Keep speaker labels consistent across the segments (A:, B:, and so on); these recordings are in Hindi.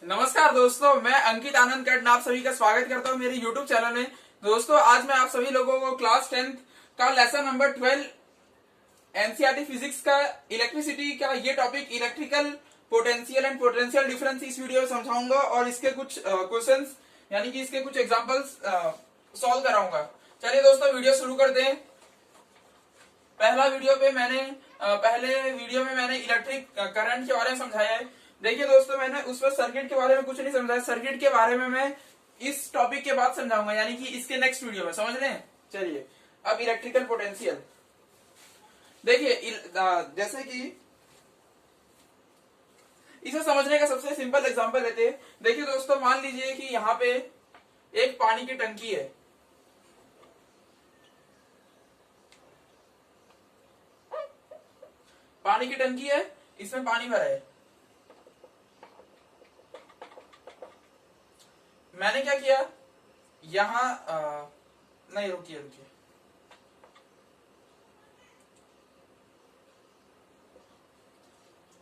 A: नमस्कार दोस्तों, मैं अंकित आनंद कट आप सभी का स्वागत करता हूं मेरे YouTube चैनल में। दोस्तों, आज मैं आप सभी लोगों को क्लास 10th का लेसन नंबर 12 एनसीईआरटी फिजिक्स का इलेक्ट्रिसिटी का ये topic electrical potential and potential difference इस वीडियो में समझाऊंगा और इसके कुछ क्वेश्चंस यानी कि इसके कुछ एग्जांपल्स सॉल्व कराऊंगा। चलिए दोस्तों, वीडियो शुरू करते हैं। पहले वीडियो में मैंने इलेक्ट्रिक करंट के बारे में समझाया है। देखिए दोस्तों, मैंने उसमें सर्किट के बारे में कुछ नहीं समझाया। सर्किट के बारे में मैं इस टॉपिक के बाद समझाऊंगा, यानी कि इसके नेक्स्ट वीडियो में। समझ रहे हैं? चलिए, अब इलेक्ट्रिकल पोटेंशियल देखिए, जैसे कि इसे समझने का सबसे सिंपल एग्जांपल लेते हैं। देखिए दोस्तों, मान लीजिए कि यहाँ पे एक पानी की टंकी है। पानी की टंकी है, इसमें पानी भरा है। मैंने क्या किया, यहां नहीं, रुकिए,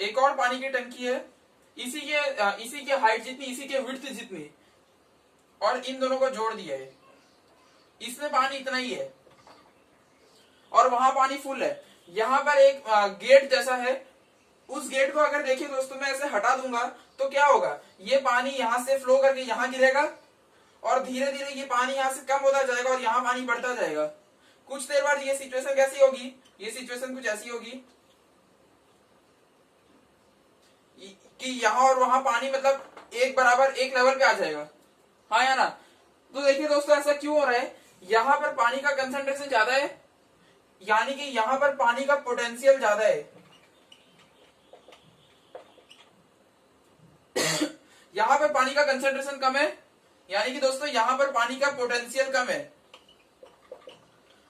A: एक और पानी की टंकी है, इसी के हाइट जितनी, इसी के विड्थ जितनी, और इन दोनों को जोड़ दिया है। इसमें पानी इतना ही है और वहां पानी फुल है। यहां पर एक गेट जैसा है। उस गेट को अगर देखिए दोस्तों, मैं ऐसे हटा दूंगा तो क्या होगा, ये पानी यहां से फ्लो करके यहां गिरेगा और धीरे धीरे ये पानी यहां से कम होता जाएगा और यहां पानी बढ़ता जाएगा। कुछ देर बाद ये सिचुएशन कैसी होगी, ये सिचुएशन कुछ ऐसी होगी कि यहां और वहां पानी मतलब एक बराबर एक लेवल पे आ जाएगा। हाँ या ना? तो देखिए दोस्तों, ऐसा क्यों हो रहा है, यहां पर पानी का कंसंट्रेशन ज्यादा है, यानी कि यहां पर पानी का पोटेंशियल ज्यादा है। यहां पर पानी का कंसंट्रेशन कम है, यानी कि दोस्तों यहां पर पानी का पोटेंशियल कम है।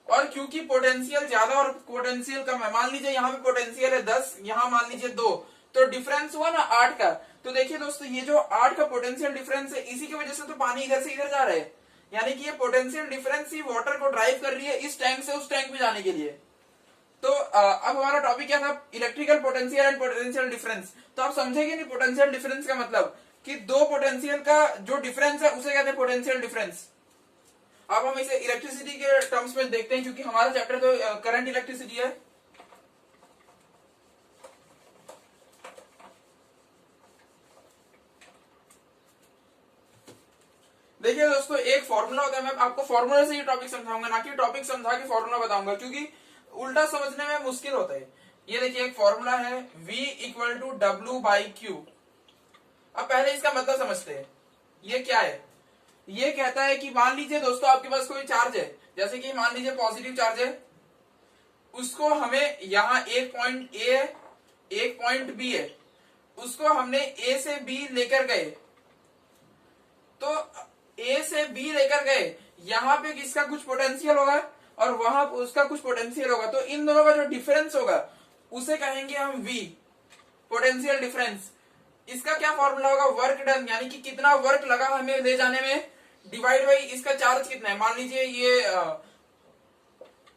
A: और क्योंकि पोटेंशियल ज्यादा और पोटेंशियल कम है, मान लीजिए यहां पे पोटेंशियल है 10, यहां मान लीजिए 2, तो डिफरेंस हुआ ना 8 का। तो देखिए दोस्तों, ये जो 8 का पोटेंशियल डिफरेंस है, इसी की वजह से तो पानी इधर से इधर जा रहा है। यानी कि ये पोटेंशियल डिफरेंस ही वाटर को ड्राइव कर रही है इस टैंक से उस टैंक में जाने के लिए। तो अब हमारा टॉपिक क्या था, electrical potential and potential difference. तो आप समझेंगे नहीं पोटेंशियल डिफरेंस का मतलब कि दो पोटेंशियल का जो डिफरेंस है उसे कहते हैं पोटेंशियल डिफरेंस। अब हम इसे इलेक्ट्रिसिटी के टर्म्स में देखते हैं, क्योंकि हमारा चैप्टर तो करंट इलेक्ट्रिसिटी है। देखिए दोस्तों, एक फॉर्मूला होता है। मैं आपको फॉर्मूला से ये टॉपिक समझाऊंगा, ना कि टॉपिक समझा के फॉर्मूला बताऊंगा, क्योंकि उल्टा समझने में मुश्किल होता है। ये देखिए, एक फॉर्मूला है V इक्वल टू W/Q। अब पहले इसका मतलब समझते हैं। ये क्या है, ये कहता है कि मान लीजिए दोस्तों, आपके पास कोई चार्ज है, जैसे कि मान लीजिए पॉजिटिव चार्ज है, उसको हमें यहाँ एक पॉइंट ए है, एक पॉइंट बी है, उसको हमने ए से बी लेकर गए। तो ए से बी लेकर गए, यहाँ पे किसका कुछ पोटेंशियल होगा और वहां उसका कुछ पोटेंशियल होगा। तो इन दोनों का जो डिफरेंस होगा उसे कहेंगे हम V, पोटेंशियल डिफरेंस। इसका क्या फॉर्मूला होगा, वर्क डन, यानी कि कितना वर्क लगा हमें ले जाने में, डिवाइड बाई इसका चार्ज कितना है। मान लीजिए ये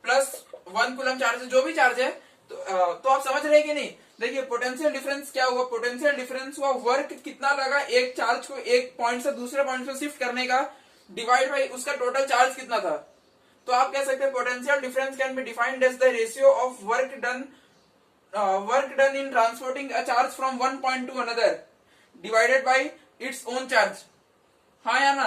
A: +1 कूलम चार्ज है, जो भी चार्ज है। तो आप समझ रहे हैं कि नहीं? देखिए, पोटेंशियल डिफरेंस क्या हुआ, पोटेंशियल डिफरेंस हुआ वर्क कितना लगा एक चार्ज को एक पॉइंट से दूसरे पॉइंट पे शिफ्ट करने का, डिवाइड बाई उसका टोटल चार्ज कितना था। तो आप कह सकते हैं potential difference can be defined as the ratio of work done in transporting a charge from one point to another divided by its own charge. हाँ या ना?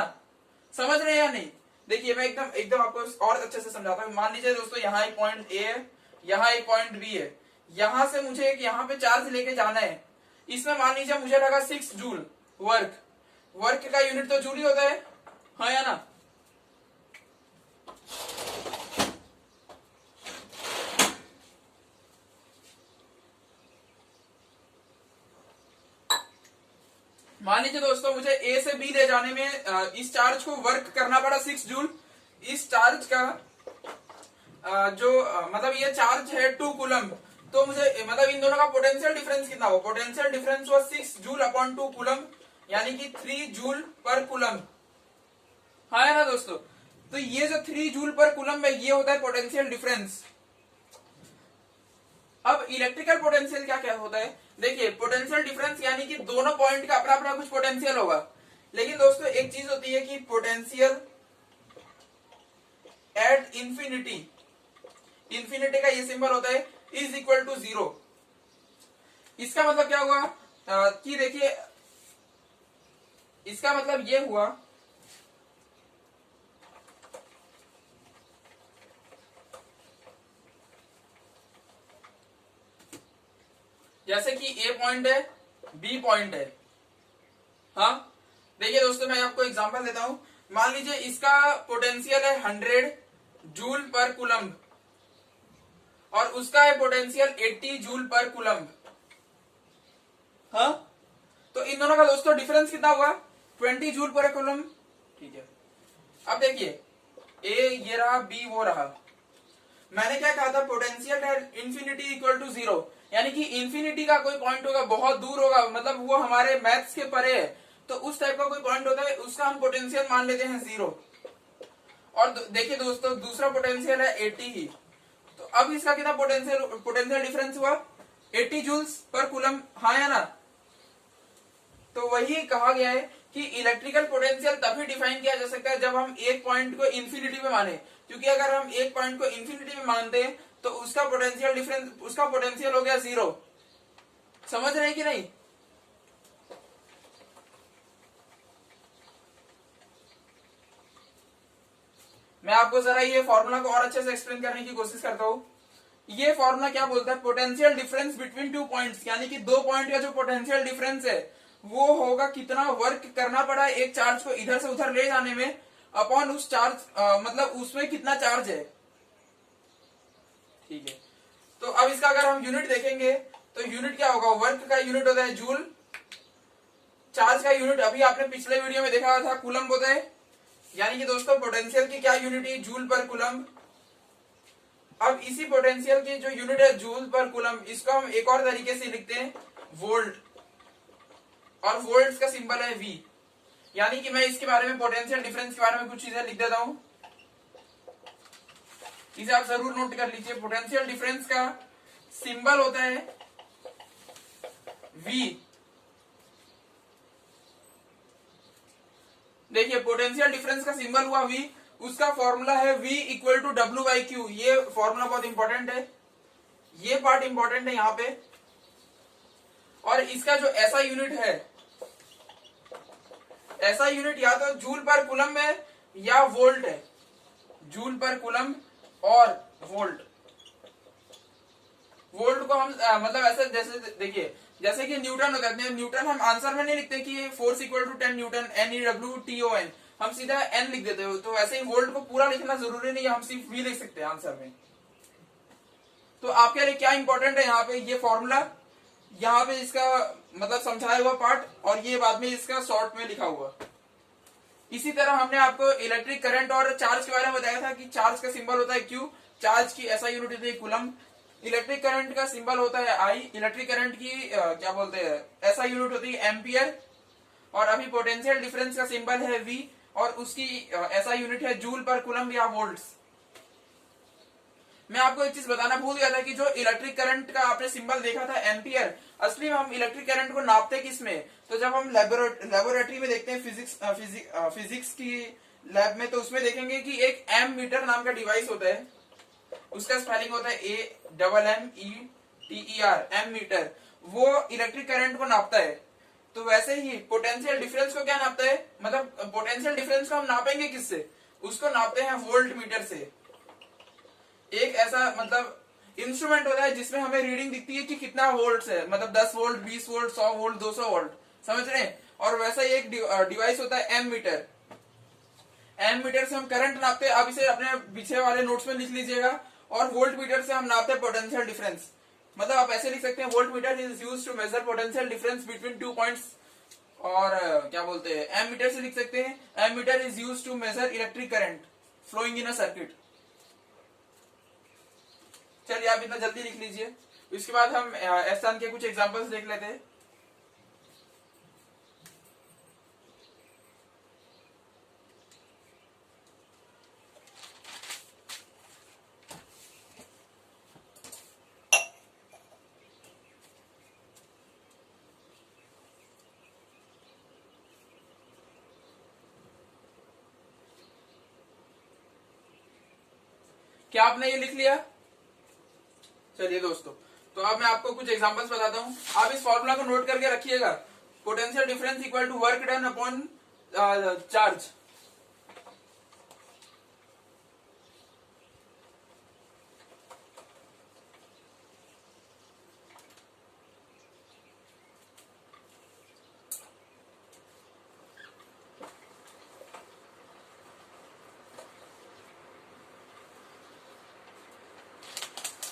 A: समझ रहे हैं या नहीं? देखिए, मैं एकदम आपको और अच्छे से समझाता हूँ। मान लीजिए दोस्तों, यहाँ एक पॉइंट ए है, यहाँ एक पॉइंट बी है, यहां से मुझे एक यहाँ पे चार्ज लेके जाना है। इसमें मान लीजिए मुझे लगा 6 जूल वर्क का यूनिट तो जूल ही होता है। हाँ या ना? मान लीजिए दोस्तों, मुझे ए से बी ले जाने में इस चार्ज को वर्क करना पड़ा 6 जूल। इस चार्ज का मतलब ये चार्ज है 2 कूलम। तो मुझे मतलब इन दोनों का पोटेंशियल डिफरेंस कितना हो, पोटेंशियल डिफरेंस हुआ 6 जूल अपॉन 2 कूलम, यानी कि 3 जूल पर कूलम। हाँ है ना दोस्तों? तो ये जो 3 जूल पर कूलम है, ये होता है पोटेंशियल डिफरेंस। अब इलेक्ट्रिकल पोटेंशियल क्या क्या होता है, देखिए पोटेंशियल डिफरेंस यानी कि दोनों पॉइंट का अपना अपना कुछ पोटेंशियल होगा, लेकिन दोस्तों एक चीज होती है कि पोटेंशियल एट इंफिनिटी, इंफिनिटी का ये सिंबल होता है इज इक्वल टू 0। इसका मतलब क्या हुआ कि देखिए इसका मतलब ये हुआ जैसे कि ए पॉइंट है, बी पॉइंट है। हाँ देखिए दोस्तों मैं आपको एग्जांपल देता हूं, मान लीजिए इसका पोटेंशियल है 100 जूल पर कूलम्ब और उसका है पोटेंशियल 80 जूल पर कूलम्ब। हाँ तो इन दोनों का दोस्तों डिफरेंस कितना हुआ, 20 जूल पर कूलम्ब। ठीक है, अब देखिए ए ये रहा, बी वो रहा। मैंने क्या कहा था, potential at infinity equal to 0, यानी कि इंफिनिटी का कोई पॉइंट होगा, बहुत दूर होगा, मतलब वो हमारे मैथ्स के परे है, तो उस टाइप का कोई पॉइंट होता है, उसका हम पोटेंशियल मान लेते हैं 0। और देखिए दोस्तों दूसरा पोटेंशियल है 80 ही, तो अब इसका कितना पोटेंशियल डिफरेंस हुआ, 80 जूल्स पर कूलम, हाँ या ना। तो वही कहा गया है कि इलेक्ट्रिकल पोटेंशियल तभी डिफाइन किया जा सकता है जब हम एक पॉइंट को इंफिनिटी में माने, क्योंकि अगर हम एक पॉइंट को इंफिनिटी में मानते हैं तो उसका पोटेंशियल डिफरेंस, उसका पोटेंशियल हो गया 0। समझ रहे हैं कि नहीं। मैं आपको जरा ये फॉर्मूला को और अच्छे से एक्सप्लेन करने की कोशिश करता हूं। ये फॉर्मूला क्या बोलता है, potential difference between two points, यानी कि दो पॉइंट का जो पोटेंशियल डिफरेंस है वो होगा कितना वर्क करना पड़ा एक चार्ज को इधर से उधर ले जाने में, अपॉन उस चार्ज मतलब उसमें कितना चार्ज है। ठीक है, तो अब इसका अगर हम यूनिट देखेंगे तो यूनिट क्या होगा, वर्क का यूनिट होता है जूल, चार्ज का यूनिट अभी आपने पिछले वीडियो में देखा था कूलम्ब होता है, यानी कि दोस्तों पोटेंशियल की क्या यूनिट है, जूल पर कूलम्ब। अब इसी पोटेंशियल की जो यूनिट है जूल पर कूलम्ब, इसको हम एक और तरीके से लिखते हैं वोल्ट, और वोल्ट्स का सिंबल है V। यानी कि मैं इसके बारे में, पोटेंशियल डिफरेंस के बारे में कुछ चीजें लिख देता हूं, इसे आप जरूर नोट कर लीजिए। पोटेंशियल डिफरेंस का सिंबल होता है V। देखिए पोटेंशियल डिफरेंस का सिंबल हुआ V, उसका फॉर्मूला है V इक्वल टू W/Q। ये फॉर्मूला बहुत इंपॉर्टेंट है, ये पार्ट इंपॉर्टेंट है यहाँ पे। और इसका जो ऐसा यूनिट है, ऐसा यूनिट या तो जूल पर कूलम्ब है या वोल्ट है, जूल पर कूलम्ब और वोल्ट। वोल्ट को हम मतलब ऐसे जैसे देखिए जैसे कि न्यूटन होता है, न्यूटन हम आंसर में नहीं लिखते कि force equal to 10 newton, NEWTON, हम सीधा n लिख देते हो। तो वैसे ही वोल्ट को पूरा लिखना जरूरी नहीं है, हम सिर्फ V लिख सकते हैं आंसर में। तो आपके लिए क्या इंपॉर्टेंट है यहाँ पे, ये फॉर्मूला, यहाँ पे इसका मतलब समझाया हुआ पार्ट, और ये बाद में इसका शॉर्ट में लिखा हुआ। इसी तरह हमने आपको इलेक्ट्रिक करंट और चार्ज के बारे में बताया था कि चार्ज का सिंबल होता है Q, चार्ज की ऐसा यूनिट होती है कूलम्ब। इलेक्ट्रिक करंट का सिंबल होता है I, इलेक्ट्रिक करंट की क्या बोलते हैं ऐसा यूनिट होती है एम्पियर। और अभी पोटेंशियल डिफरेंस का सिंबल है V, और उसकी ऐसा यूनिट है जूल पर कूलम्ब या वोल्ट्स। मैं आपको एक चीज बताना भूल गया था कि जो इलेक्ट्रिक करंट का आपने सिंबल देखा था एम्पियर, असली में हम इलेक्ट्रिक करंट को नापते किसमें, तो जब हम लेबोरेटरी में देखते हैं फिजिक्स की लैब में, तो उसमें देखेंगे कि एक एम मीटर नाम का डिवाइस होता है, उसका स्पेलिंग होता है AMMETER, एम मीटर। वो इलेक्ट्रिक करंट को नापता है। तो वैसे ही पोटेंशियल डिफरेंस को क्या नापता है, मतलब पोटेंशियल डिफरेंस को हम नापेंगे किससे, उसको नापते हैं वोल्ट मीटर से। एक ऐसा मतलब इंस्ट्रूमेंट होता है जिसमें हमें रीडिंग दिखती है कि कितना वोल्ट्स है, मतलब 10 वोल्ट, 20 वोल्ट, 100 वोल्ट, 200 वोल्ट, समझ रहे हैं। और वैसा ही एक डिवाइस होता है एम मीटर। एम मीटर से हम करंट नापते हैं, आप इसे अपने पीछे वाले नोट्स में लिख लीजिएगा। और वोल्ट मीटर से हम नापते हैं पोटेंशियल डिफरेंस, मतलब आप ऐसे लिख सकते हैं volt meter is used to measure potential difference between two points. और क्या बोलते हैं, एम मीटर से लिख सकते हैं ammeter is used to measure electric current flowing in a circuit. चलिए आप इतना जल्दी लिख लीजिए, इसके बाद हम एहसान के कुछ एग्जांपल्स देख लेते हैं। क्या आपने ये लिख लिया? चलिए दोस्तों, तो अब मैं आपको कुछ एग्जांपल्स बताता हूं, आप इस फॉर्मूला को नोट करके रखिएगा। Potential difference equal to work done upon charge.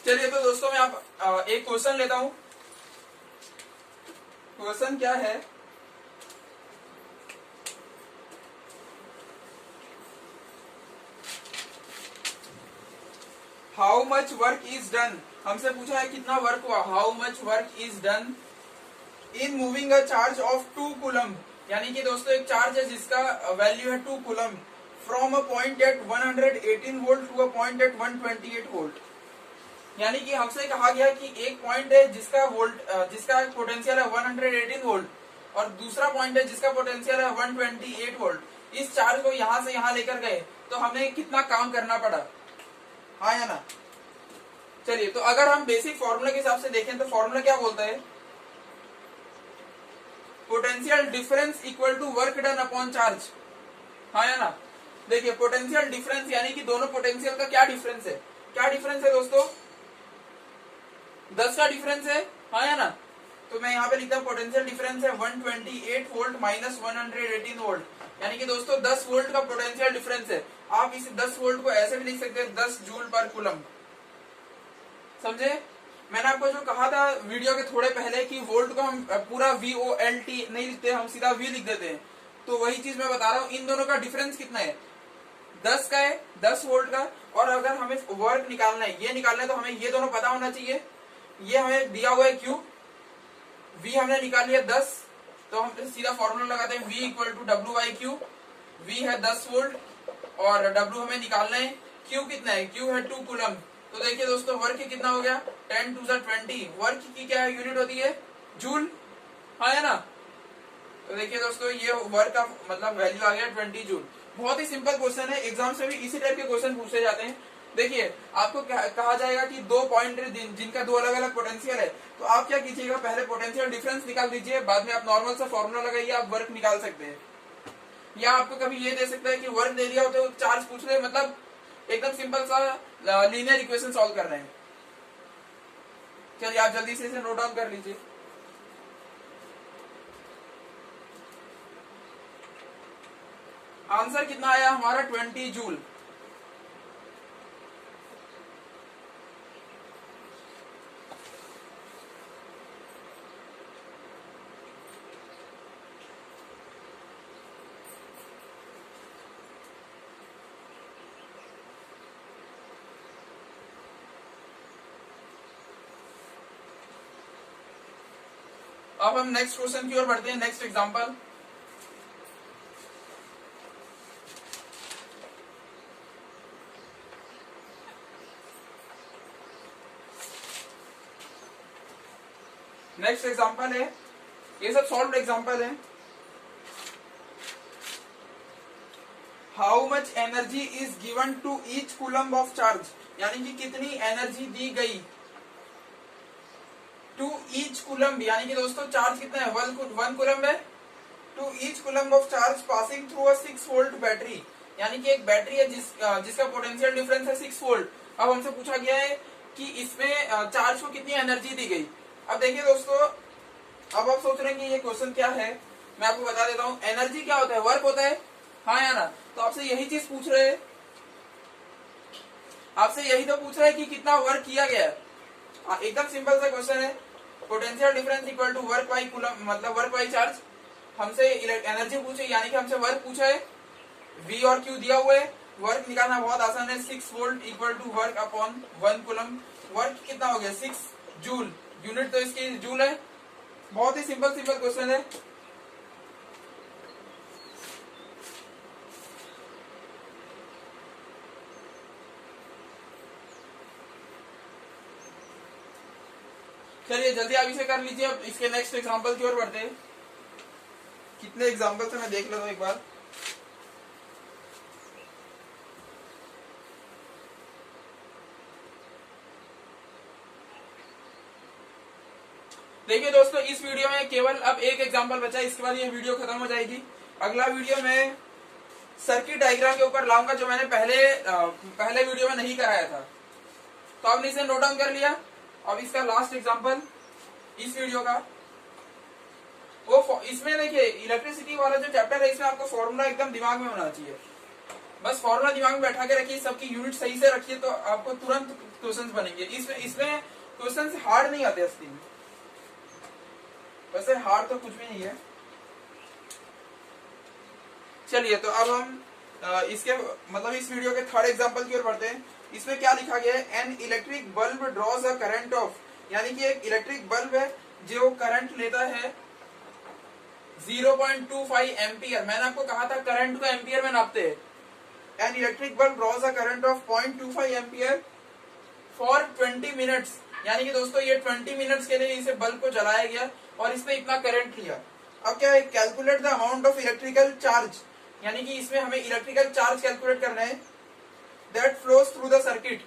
A: चलिए तो दोस्तों मैं आप एक क्वेश्चन लेता हूं। क्वेश्चन क्या है? How much work is done, हमसे पूछा है कितना वर्क हुआ। How much work is done in moving a charge of 2 coulomb, यानी कि दोस्तों एक चार्ज है जिसका वैल्यू है 2 coulomb, from a point at 118 volt to a point at 128 volt. यानी कि हमसे कहा गया कि एक पॉइंट है जिसका पोटेंशियल है 118 वोल्ट और दूसरा पॉइंट है जिसका पोटेंशियल है 128 वोल्ट। इस चार्ज को यहां से यहां लेकर गए तो हमें कितना काम करना पड़ा, हाँ या ना? चलिए, तो अगर हम बेसिक फॉर्मूला के हिसाब से देखें तो फॉर्मूला क्या बोलता है? Potential difference equal to work done upon charge, हाँ या ना? देखिए, पोटेंशियल डिफरेंस यानी कि दोनों पोटेंशियल का क्या डिफरेंस है? क्या डिफरेंस है दोस्तों? 10 का डिफरेंस है, हाँ या ना? तो मैं यहाँ पे लिखता हूँ पोटेंशियल डिफरेंस है 128 वोल्ट माइनस 118 वोल्ट, यानी कि दोस्तों 10 वोल्ट का पोटेंशियल डिफरेंस है। आप इस 10 वोल्ट को ऐसे भी लिख सकते हैं 10 जूल पर कूलम। समझे? मैंने आपको जो कहा था वीडियो के थोड़े पहले कि वोल्ट को हम पूरा VOLT नहीं लिखते, हम सीधा V लिख देते हैं, तो वही चीज मैं बता रहा हूँ। इन दोनों का डिफरेंस कितना है? 10 का है, 10 वोल्ट का। और अगर हमें वर्क निकालना है, ये निकालना है, तो हमें ये दोनों पता होना चाहिए। ये हमें दिया हुआ है Q, V हमने निकाल लिया 10, तो हम सीधा फॉर्मूला लगाते हैं V equal to W/Q। V है 10 वोल्ट और W हमें निकालना है। Q कितना है? Q है 2 कूलम। तो देखिए दोस्तों, वर्क कितना हो गया? 10 टू 20। वर्क की क्या यूनिट होती है? जूल, हाँ है ना? तो देखिए दोस्तों, ये वर्क का मतलब वैल्यू आ गया 20 जूल। बहुत ही सिंपल क्वेश्चन है, एग्जाम से भी इसी टाइप के क्वेश्चन पूछे जाते हैं। देखिए, आपको कहा जाएगा कि 2 पॉइंट जिनका 2 अलग अलग पोटेंशियल है, तो आप क्या कीजिएगा, पहले पोटेंशियल डिफरेंस निकाल दीजिए, बाद में आप नॉर्मल सा फॉर्मूला लगाइए, आप वर्क निकाल सकते हैं। या आपको कभी ये दे सकता है कि वर्क दे दिया हो तो चार्ज पूछ रहे, मतलब एकदम सिंपल सा लीनियर इक्वेशन सॉल्व कर रहे हैं। चलिए, आप जल्दी से इसे नोट डाउन कर लीजिए। आंसर कितना आया हमारा? 20 जूल। अब हम नेक्स्ट क्वेश्चन की ओर बढ़ते हैं, नेक्स्ट एग्जांपल। नेक्स्ट एग्जांपल है, ये सब सॉल्व्ड एग्जांपल है। How much energy is given to each coulomb of charge, यानी कि कितनी एनर्जी दी गई टू ईच कूलम, यानी कि दोस्तों चार्ज कितना है? 1 कूलम है। To each coulomb of charge passing through a 6 volt battery, यानी कि एक बैटरी है जिसका पोटेंशियल डिफरेंस है 6 वोल्ट। अब हमसे पूछा गया है कि इसमें चार्ज को कितनी एनर्जी दी गई। अब देखिए दोस्तों, अब आप सोच रहे हैं कि ये क्वेश्चन क्या है, मैं आपको बता देता हूँ। एनर्जी क्या होता है? वर्क होता है, हाँ या ना? तो आपसे यही चीज पूछ रहे हैं, आपसे यही तो पूछ रहा है कि कितना वर्क किया गया है। एकदम सिंपल सा क्वेश्चन है। Potential difference equal to work by coulomb, मतलब वर्क बाई चार्ज। हमसे एनर्जी पूछे, यानी कि हमसे वर्क पूछा है, V और Q दिया हुआ है। वर्क निकालना बहुत आसान है, 6 volt equal to work upon 1 coulomb. Work कितना हो गया? 6 जूल, यूनिट तो इसकी जूल है। बहुत ही सिंपल क्वेश्चन है। चलिए जल्दी आप इसे कर लीजिए। अब इसके नेक्स्ट एग्जांपल की ओर बढ़ते हैं। कितने एग्जांपल से मैं देख लेता हूं एक बार। देखिए दोस्तों, इस वीडियो में केवल अब एक एग्जांपल बचा, इसके बाद ये वीडियो खत्म हो जाएगी। अगला वीडियो में सर्किट डायग्राम के ऊपर लाऊंगा, जो मैंने पहले वीडियो में नहीं कराया था। तो आपने इसे नोट डाउन कर लिया। अब इसका लास्ट एग्जांपल इस वीडियो का, वो इसमें देखिए इलेक्ट्रिसिटी वाला जो चैप्टर है, इसमें आपको फॉर्मूला एकदम दिमाग में होना चाहिए। बस फॉर्मूला दिमाग में बैठा के रखिए, सबकी यूनिट सही से रखिए, तो आपको तुरंत क्वेश्चंस बनेंगे। इसमें क्वेश्चंस हार्ड नहीं आते असली में, वैसे हार्ड तो कुछ भी नहीं है। चलिए, तो अब हम इसके मतलब इस वीडियो के थर्ड एग्जांपल की ओर बढ़ते हैं। इसमें क्या लिखा गया है, an electric bulb draws a current of, यानी कि एक इलेक्ट्रिक बल्ब है जो करंट लेता है 0.25 एम्पियर। मैंने आपको कहा था करंट को एम्पियर में नापते हैं। An electric bulb draws a current of 0.25 ampere for 20 minutes, यानी कि दोस्तों ये 20 मिनट्स के लिए इसे बल्ब को जलाया गया और इसमें इतना करंट लिया। अब क्या है, calculate the amount of electrical charge, यानी कि इसमें हमें इलेक्ट्रिकल चार्ज कैलकुलेट करना है, that flows through the circuit.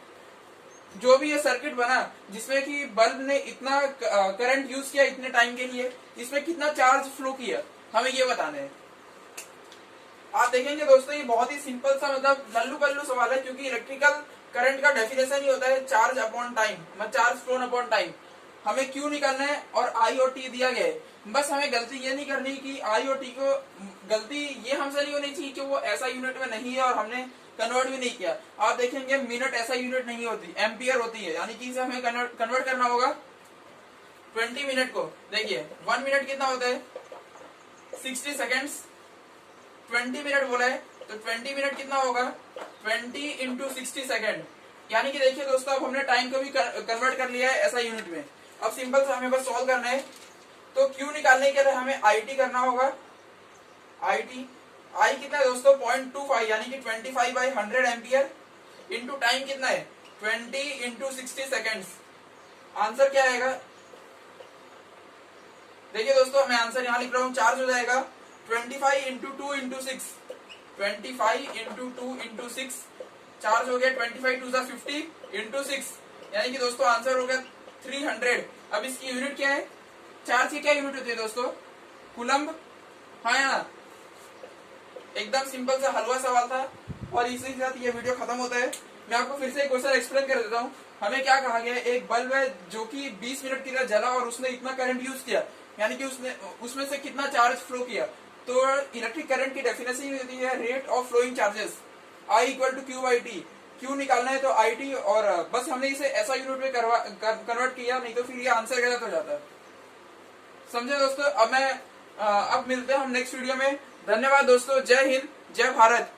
A: जो भी ये सर्किट बना जिसमें कि बल्ब ने इतना करंट यूज किया इतने टाइम के लिए, इसमें कितना चार्ज फ्लो किया, हमें ये बताना है। आप देखेंगे दोस्तों, ये बहुत ही सिंपल सा मतलब लल्लू पल्लू सवाल है, क्योंकि इलेक्ट्रिकल करंट का डेफिनेशन ही होता है चार्ज अपॉन टाइम, मतलब चार्ज फ्लोन अपॉन टाइम। हमें क्यू निकालना है और आई और टी दिया गया है। बस हमें गलती ये नहीं करनी कि आई और टी को, गलती ये हमसे नहीं होनी चाहिए कि वो ऐसा यूनिट में नहीं है और हमने कन्वर्ट भी नहीं किया। आप देखेंगे मिनट ऐसा यूनिट नहीं होती, एम्पियर होती है, यानी कि इसे हमें कन्वर्ट करना होगा 20 मिनट को। देखिए 1 मिनट कितना होता है, 60 सेकेंड्स। 20 मिनट बोला है तो 20 मिनट कितना होगा, 20 इंटू 60 सेकेंड। यानी कि देखिए दोस्तों, अब हमने टाइम को भी कन्वर्ट कर लिया है ऐसा यूनिट में। अब सिंपल सा हमें बस सॉल्व करना है। तो क्यू निकालने के लिए हमें आई टी करना होगा। आई कितना है दोस्तों, 0.25, यानी कि 25/100 एम्पियर इंटू टाइम कितना है, 20 इंटू 60 सेकेंड्स। आंसर क्या आएगा, देखिए दोस्तों मैं आंसर यहां लिख रहा हूं, चार्ज हो जाएगा 25 into 2 into 6, 25 into 2 into 6, charge हो गया 25 टू 50 इंटू 6, यानी कि दोस्तों आंसर हो गया 300। अब इसकी यूनिट क्या है, चार्ज की क्या यूनिट होती है दोस्तों, कूलम्ब। हाँ या ना, एकदम सिंपल सा हलवा सवाल था। और इसी के साथ ये वीडियो खत्म होता है। मैं आपको फिर से क्वेश्चन एक्सप्लेन कर देता हूँ। हमें क्या कहा गया है, एक बल्ब है जो कि 20 मिनट की तरह जला और उसने इतना करंट यूज किया, यानी कि उसमें से कितना चार्ज फ्लो किया। तो इलेक्ट्रिक करंट की डेफिनेशन होती है rate of flowing charges, I equal to Q by T. Q निकालना है तो आई टी, और बस हमने इसे ऐसा यूनिट में कन्वर्ट किया, नहीं तो फिर ये आंसर गलत हो जाता है। समझे दोस्तों। अब मिलते हैं हम नेक्स्ट वीडियो में। धन्यवाद दोस्तों, जय हिंद, जय भारत।